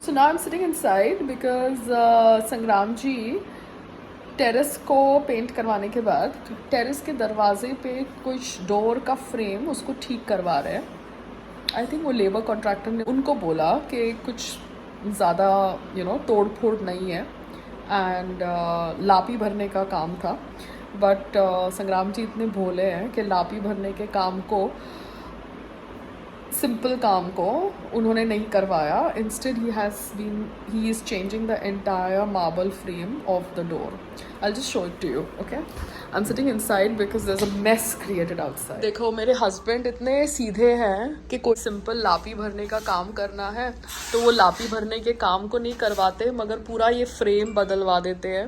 So now I'm sitting inside because संग्राम जी terrace को paint करवाने के बाद टेरेस के दरवाजे पे कुछ डोर का फ्रेम उसको ठीक करवा रहे हैं. आई थिंक वो लेबर कॉन्ट्रैक्टर ने उनको बोला कि कुछ ज़्यादा तोड़ फोड़ नहीं है एंड लापी भरने का काम था. बट संग्राम जी इतने भोले हैं कि लापी भरने के काम को, सिंपल काम को उन्होंने नहीं करवाया. Instead he is changing the entire marble frame of the door. I just show it to you. Okay, I am sitting inside because there is a mess created outside. देखो मेरे हस्बैंड इतने सीधे हैं कि कोई सिंपल लापी भरने का काम करना है तो वो लापी भरने के काम को नहीं करवाते, मगर पूरा ये फ्रेम बदलवा देते हैं,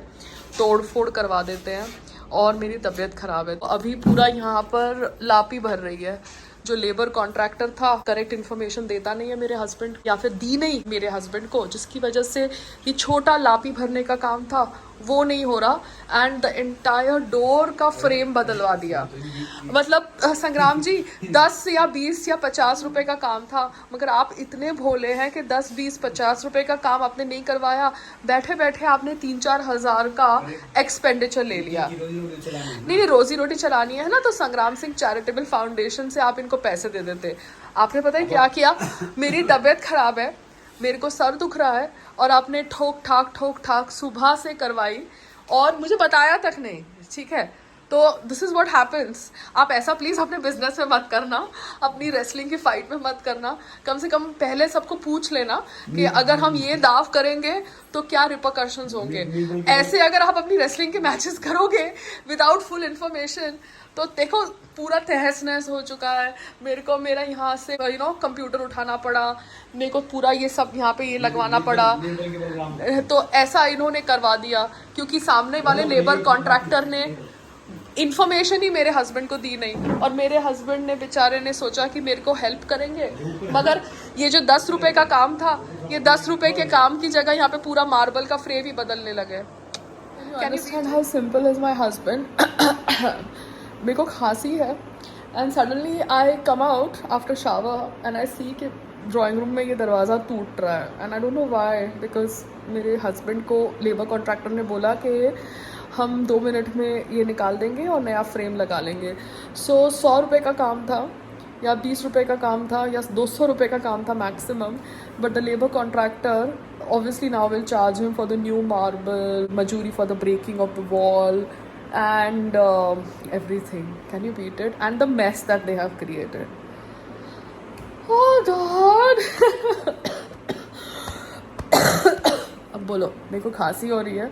तोड़ फोड़ करवा देते हैं. और मेरी तबीयत ख़राब है तो अभी पूरा यहाँ पर लापी भर रही है. जो लेबर कॉन्ट्रैक्टर था करेक्ट इन्फॉर्मेशन देता नहीं है मेरे हस्बैंड, या फिर दी नहीं मेरे हस्बैंड को, जिसकी वजह से ये छोटा लापी भरने का काम था वो नहीं हो रहा एंड द एंटायर डोर का फ्रेम बदलवा दिया. मतलब संग्राम जी 10 या 20 या 50 रुपए का काम था, मगर आप इतने भोले हैं कि 10, 20, 50 रुपए का काम आपने नहीं करवाया. बैठे बैठे आपने 3-4 हज़ार का एक्सपेंडिचर ले लिया. नहीं, रोजी रोटी चलानी है ना तो संग्राम सिंह चैरिटेबल फाउंडेशन से आप इनको पैसे दे देते. आपने पता है क्या किया? मेरी तबीयत खराब है, मेरे को सर दुख रहा है और आपने ठोक ठाक सुबह से करवाई और मुझे बताया तक नहीं. ठीक है, तो दिस इज़ व्हाट हैपन्स. आप ऐसा प्लीज़ अपने बिजनेस में मत करना, अपनी रेसलिंग की फाइट में मत करना. कम से कम पहले सबको पूछ लेना कि अगर हम ये दाव करेंगे तो क्या रिपरकशंस होंगे. ऐसे अगर आप अपनी रेसलिंग के मैचेस करोगे विदाउट फुल इन्फॉर्मेशन तो देखो पूरा तहस नहस हो चुका है. मेरे को मेरा यहाँ से कंप्यूटर उठाना पड़ा, मेरे को पूरा ये सब यहाँ पे ये लगवाना पड़ा. तो ऐसा इन्होंने करवा दिया क्योंकि सामने वाले लेबर कॉन्ट्रैक्टर ने इन्फॉर्मेशन ही मेरे हस्बैंड को दी नहीं, और मेरे हस्बैंड ने बेचारे ने सोचा कि मेरे को हेल्प करेंगे, मगर ये जो 10 रुपए का काम था, ये 10 रुपए के काम की जगह यहाँ पे पूरा मार्बल का फ्रेम ही बदलने लगे. Can you understand how simple is my husband? मेरे को खांसी है and suddenly I come out after shower and I see कि ड्राइंग रूम में ये दरवाज़ा टूट रहा है and I don't know why. Because मेरे हस्बैंड को लेबर कॉन्ट्रैक्टर ने बोला कि हम 2 मिनट में ये निकाल देंगे और नया फ्रेम लगा लेंगे. सो 100 रुपये का काम था या 20 रुपये का काम था या 200 रुपये का काम था maximum, but the labour contractor obviously now will charge him for the new marble, majuri for the breaking of the wall and everything. Can you beat it? And the mess that they have created. Oh God. अब बोलो, मेरे को खांसी हो रही है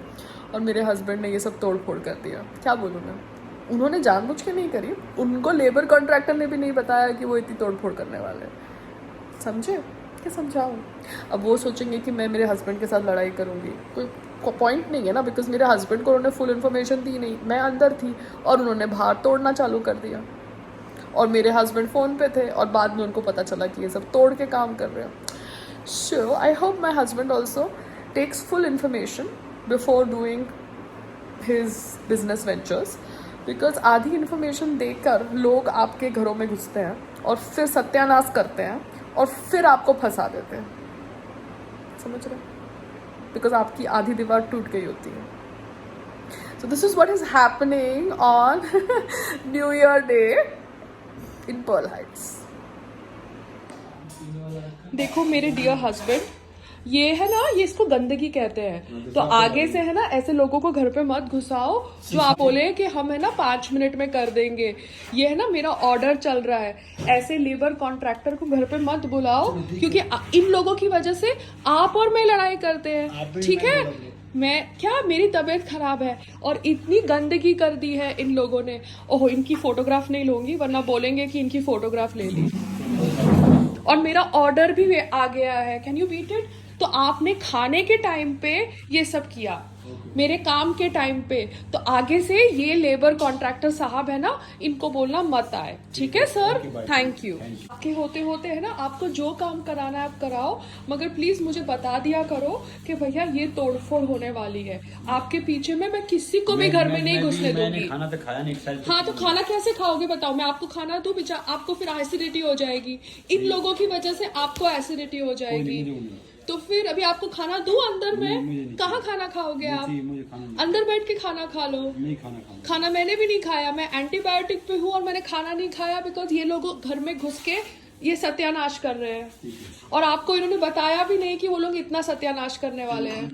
और मेरे हस्बैंड ने ये सब तोड़ फोड़ कर दिया. क्या बोलूँ मैं? उन्होंने जानबूझ के नहीं करी, उनको लेबर कॉन्ट्रैक्टर ने भी नहीं बताया कि वो इतनी तोड़ फोड़ करने वाले. समझे? क्या समझाऊँ? अब वो सोचेंगे कि मैं मेरे हस्बैंड के साथ लड़ाई करूँगी. कोई पॉइंट नहीं है ना, बिकॉज मेरे हस्बैंड को उन्होंने फुल इन्फॉर्मेशन दी नहीं. मैं अंदर थी और उन्होंने बाहर तोड़ना चालू कर दिया और मेरे हस्बैंड फ़ोन पे थे और बाद में उनको पता चला कि ये सब तोड़ के काम कर रहे हैं. So I hope my husband also takes full information before doing his business ventures, because आधी इन्फॉर्मेशन देकर लोग आपके घरों में घुसते हैं और फिर सत्यानाश करते हैं और फिर आपको फंसा देते हैं. समझ रहे? बिकॉज आपकी आधी दीवार टूट गई होती है. So this is what is happening on new year day in Pearl Heights. देखो मेरे डियर हस्बैंड, ये है ना, ये इसको गंदगी कहते हैं. तो आगे से है ना ऐसे लोगों को घर पे मत घुसाओ जो आप बोले कि हम है ना 5 मिनट में कर देंगे. ये है ना मेरा ऑर्डर चल रहा है. ऐसे लेबर कॉन्ट्रैक्टर को घर पे मत बुलाओ क्योंकि इन लोगों की वजह से आप और मैं लड़ाई करते हैं. ठीक है? मैं क्या, मेरी तबीयत खराब है और इतनी गंदगी कर दी है इन लोगों ने. ओहो, इनकी फोटोग्राफ नहीं लूंगी वरना बोलेंगे कि इनकी फोटोग्राफ ले ली. और मेरा ऑर्डर भी आ गया है. Can you beat it? तो आपने खाने के टाइम पे ये सब किया, मेरे काम के टाइम पे. तो आगे से ये लेबर कॉन्ट्रैक्टर साहब है ना, इनको बोलना मत आए. ठीक है सर? Thank you. आपके होते होते है ना, आपको जो काम कराना है आप कराओ, मगर प्लीज मुझे बता दिया करो कि भैया ये तोड़फोड़ होने वाली है. आपके पीछे में मैं किसी को भी घर में नहीं घुसने दूंगी. खाना तो खाया नहीं. हाँ, तो खाना कैसे खाओगे बताओ? मैं आपको खाना दूं? आपको फिर एसिडिटी हो जाएगी. इन लोगों की वजह से आपको एसिडिटी हो जाएगी. तो फिर अभी आपको खाना दूं अंदर में? कहाँ खाना खाओगे आप? मुझे खाना अंदर बैठ के खाना खा लो। नहीं खाना खाना मैंने भी नहीं खाया, मैं एंटीबायोटिक पे हूँ और मैंने खाना नहीं खाया बिकॉज ये लोग घर में घुस के ये सत्यानाश कर रहे हैं और आपको इन्होंने बताया भी नहीं कि वो लोग इतना सत्यानाश करने वाले हैं।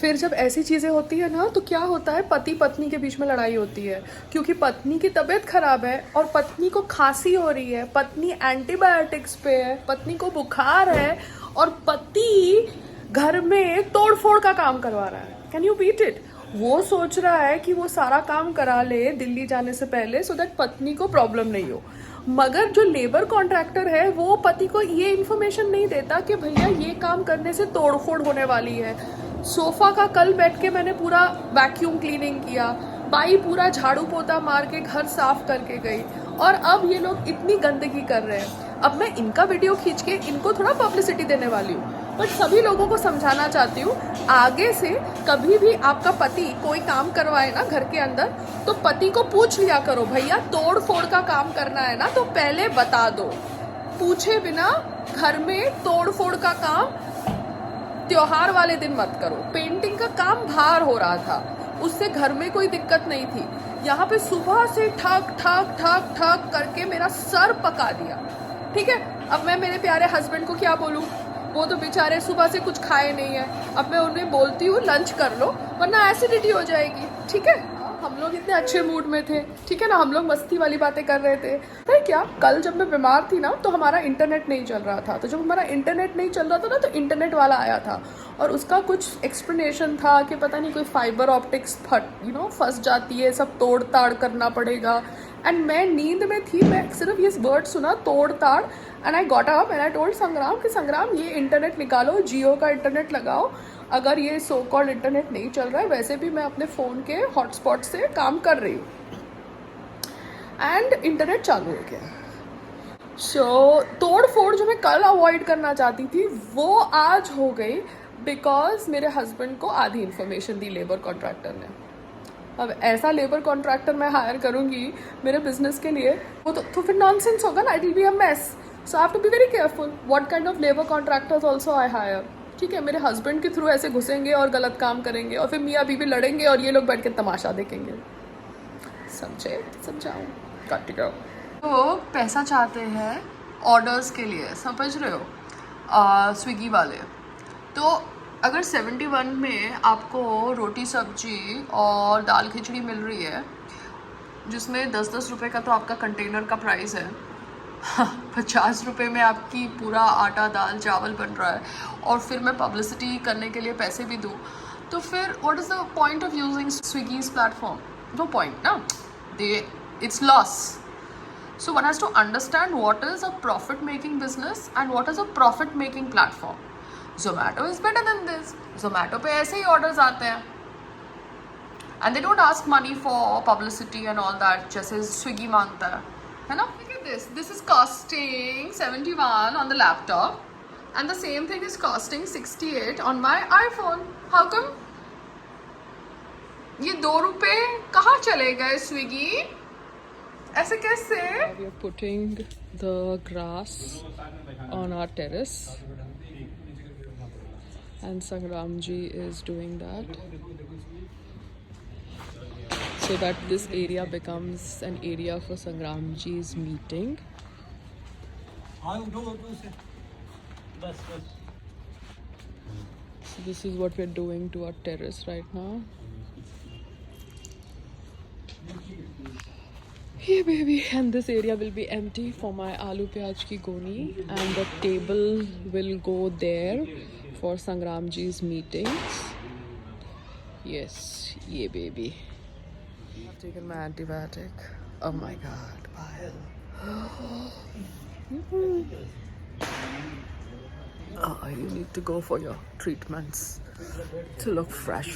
फिर जब ऐसी चीज़ें होती है ना तो क्या होता है, पति पत्नी के बीच में लड़ाई होती है क्योंकि पत्नी की तबीयत खराब है और पत्नी को खांसी हो रही है, पत्नी एंटीबायोटिक्स पे है, पत्नी को बुखार है और पति घर में तोड़ फोड़ का काम करवा रहा है। Can you beat it? वो सोच रहा है कि वो सारा काम करा ले दिल्ली जाने से पहले सो दैट पत्नी को प्रॉब्लम नहीं हो, मगर जो लेबर कॉन्ट्रैक्टर है वो पति को ये इन्फॉर्मेशन नहीं देता कि भैया ये काम करने से तोड़फोड़ होने वाली है। सोफा का कल बैठ के मैंने पूरा वैक्यूम क्लीनिंग किया, बाई पूरा झाड़ू पोता मार के घर साफ करके गई और अब ये लोग इतनी गंदगी कर रहे हैं। अब मैं इनका वीडियो खींच के इनको थोड़ा पब्लिसिटी देने वाली हूँ, बट सभी लोगों को समझाना चाहती हूँ आगे से कभी भी आपका पति कोई काम करवाए ना घर के अंदर तो पति को पूछ लिया करो, भैया तोड़ फोड़ का काम करना है ना तो पहले बता दो। पूछे बिना घर में तोड़ फोड़ का काम त्योहार वाले दिन मत करो। पेंटिंग का काम बाहर हो रहा था, उससे घर में कोई दिक्कत नहीं थी। यहाँ पे सुबह से ठक ठक ठक ठक करके मेरा सर पका दिया। ठीक है, अब मैं मेरे प्यारे हस्बैंड को क्या बोलूँ, वो तो बेचारे सुबह से कुछ खाए नहीं है। अब मैं उन्हें बोलती हूँ लंच कर लो वरना एसिडिटी हो जाएगी। ठीक है, हम लोग इतने अच्छे मूड में थे, ठीक है ना, हम लोग मस्ती वाली बातें कर रहे थे। भाई क्या, कल जब मैं बीमार थी ना तो हमारा इंटरनेट नहीं चल रहा था, तो जब हमारा इंटरनेट नहीं चल रहा था ना तो इंटरनेट वाला आया था और उसका कुछ एक्सप्लेनेशन था कि पता नहीं कोई फाइबर ऑप्टिक्स फंस जाती है, सब तोड़ ताड़ करना पड़ेगा। एंड मैं नींद में थी, मैं सिर्फ ये वर्ड सुना तोड़ ताड़ and I got up and I told संग्राम कि संग्राम ये इंटरनेट निकालो, जियो का इंटरनेट लगाओ, अगर ये सो कॉल्ड इंटरनेट नहीं चल रहा है, वैसे भी मैं अपने फ़ोन के हॉटस्पॉट से काम कर रही हूँ। एंड इंटरनेट चालू हो गया। सो तोड़ फोड़ जो मैं कल अवॉइड करना चाहती थी वो आज हो गई बिकॉज मेरे हस्बैंड को आधी इन्फॉर्मेशन दी लेबर कॉन्ट्रैक्टर ने। अब ऐसा लेबर कॉन्ट्रैक्टर मैं हायर करूँगी मेरे बिजनेस के लिए, वो तो फिर नॉनसेंस होगा ना, it will be a mess. So I have to be very careful what kind of labour contractors also I hire. ठीक है, मेरे हस्बैंड के थ्रू ऐसे घुसेंगे और गलत काम करेंगे और फिर मियाँ बीवी लड़ेंगे और ये लोग बैठ के तमाशा देखेंगे। समझे? समझाऊँ? काट गो। तो पैसा चाहते हैं ऑर्डर्स के लिए, समझ रहे हो, स्विगी वाले। तो अगर 71 में आपको रोटी सब्जी और दाल खिचड़ी मिल रही है जिसमें 10-10 रुपये का तो आपका कंटेनर का प्राइस है, 50 रुपये में आपकी पूरा आटा दाल चावल बन रहा है और फिर मैं पब्लिसिटी करने के लिए पैसे भी दूँ, तो फिर what is the point of using Swiggy's platform? No point ना, it's loss. So one has to understand what is a profit making business and what is a profit making platform. Zomato is better than this. Zomato पे ऐसे ही orders आते हैं and they don't ask money for publicity and all that जैसे Swiggy मांगता है ना? Look at this. This is costing 71 on the laptop and the same thing is costing 68 on my iPhone. How come? ये 2 रुपए कहाँ चले गए Swiggy? ऐसे कैसे? We are putting the grass on our terrace and Sangram ji is doing that so that this area becomes an area for Sangram ji's meeting. So this is what we're doing to our terrace right now. Yeah, baby, and this area will be empty for my aloo pyaj ki goni and the table will go there for Sangram ji's meetings. Yes, yeah, baby. I've taken my antibiotic. Oh my god, Payal. Oh, you need to go for your treatments to look fresh.